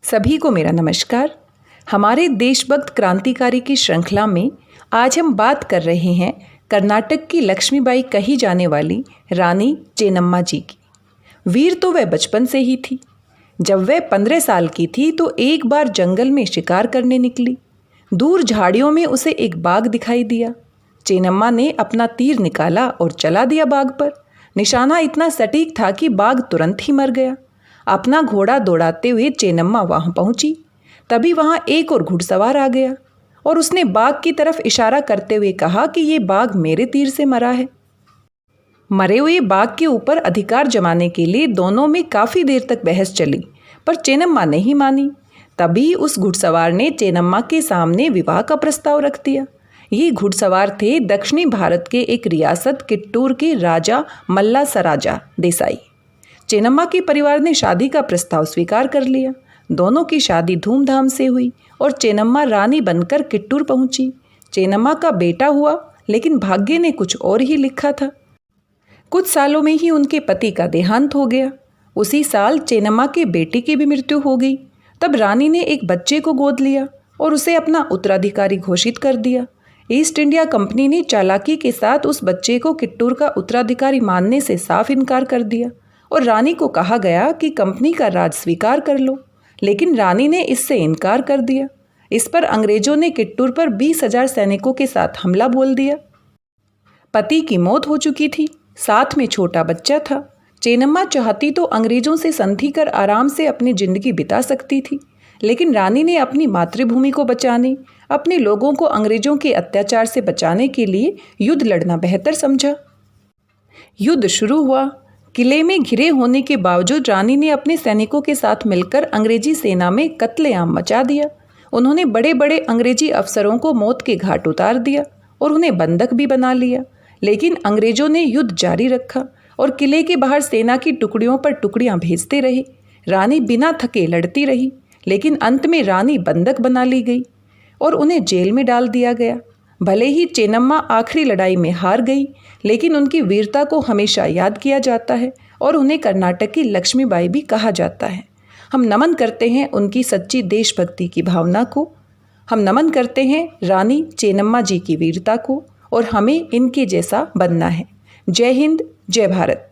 सभी को मेरा नमस्कार। हमारे देशभक्त क्रांतिकारी की श्रृंखला में आज हम बात कर रहे हैं कर्नाटक की लक्ष्मीबाई कही जाने वाली रानी चेन्नम्मा जी की। वीर तो वह बचपन से ही थी। जब वह 15 साल की थी तो एक बार जंगल में शिकार करने निकली। दूर झाड़ियों में उसे एक बाघ दिखाई दिया। चेन्नम्मा ने अपना तीर निकाला और चला दिया बाघ पर। निशाना इतना सटीक था कि बाघ तुरंत ही मर गया। अपना घोड़ा दौड़ाते हुए चेन्नम्मा वहां पहुंची। तभी वहां एक और घुड़सवार आ गया और उसने बाघ की तरफ इशारा करते हुए कहा कि ये बाघ मेरे तीर से मरा है। मरे हुए बाघ के ऊपर अधिकार जमाने के लिए दोनों में काफ़ी देर तक बहस चली, पर चेन्नम्मा नहीं मानी। तभी उस घुड़सवार ने चेन्नम्मा के सामने विवाह का प्रस्ताव रख दिया। ये घुड़सवार थे दक्षिणी भारत के एक रियासत किट्टूर के राजा मल्ला सराजा देसाई। चेन्नम्मा के परिवार ने शादी का प्रस्ताव स्वीकार कर लिया। दोनों की शादी धूमधाम से हुई और चेन्नम्मा रानी बनकर किट्टूर पहुंची। चेन्नम्मा का बेटा हुआ, लेकिन भाग्य ने कुछ और ही लिखा था। कुछ सालों में ही उनके पति का देहांत हो गया। उसी साल चेन्नम्मा के बेटे की भी मृत्यु हो गई। तब रानी ने एक बच्चे को गोद लिया और उसे अपना उत्तराधिकारी घोषित कर दिया। ईस्ट इंडिया कंपनी ने चालाकी के साथ उस बच्चे को किट्टूर का उत्तराधिकारी मानने से साफ इनकार कर दिया और रानी को कहा गया कि कंपनी का राज स्वीकार कर लो, लेकिन रानी ने इससे इनकार कर दिया। इस पर अंग्रेजों ने किट्टूर पर 20,000 सैनिकों के साथ हमला बोल दिया। पति की मौत हो चुकी थी, साथ में छोटा बच्चा था। चेन्नम्मा चाहती तो अंग्रेजों से संधि कर आराम से अपनी जिंदगी बिता सकती थी, लेकिन रानी ने अपनी मातृभूमि को बचाने, अपने लोगों को अंग्रेजों के अत्याचार से बचाने के लिए युद्ध लड़ना बेहतर समझा। युद्ध शुरू हुआ। किले में घिरे होने के बावजूद रानी ने अपने सैनिकों के साथ मिलकर अंग्रेजी सेना में कत्लेआम मचा दिया। उन्होंने बड़े बड़े अंग्रेजी अफसरों को मौत के घाट उतार दिया और उन्हें बंधक भी बना लिया। लेकिन अंग्रेजों ने युद्ध जारी रखा और किले के बाहर सेना की टुकड़ियों पर टुकड़ियां भेजते रहे। रानी बिना थके लड़ती रही, लेकिन अंत में रानी बंधक बना ली गई और उन्हें जेल में डाल दिया गया। भले ही चेन्नम्मा आखिरी लड़ाई में हार गई, लेकिन उनकी वीरता को हमेशा याद किया जाता है और उन्हें कर्नाटक की लक्ष्मीबाई भी कहा जाता है। हम नमन करते हैं उनकी सच्ची देशभक्ति की भावना को। हम नमन करते हैं रानी चेन्नम्मा जी की वीरता को और हमें इनके जैसा बनना है। जय हिंद, जय भारत।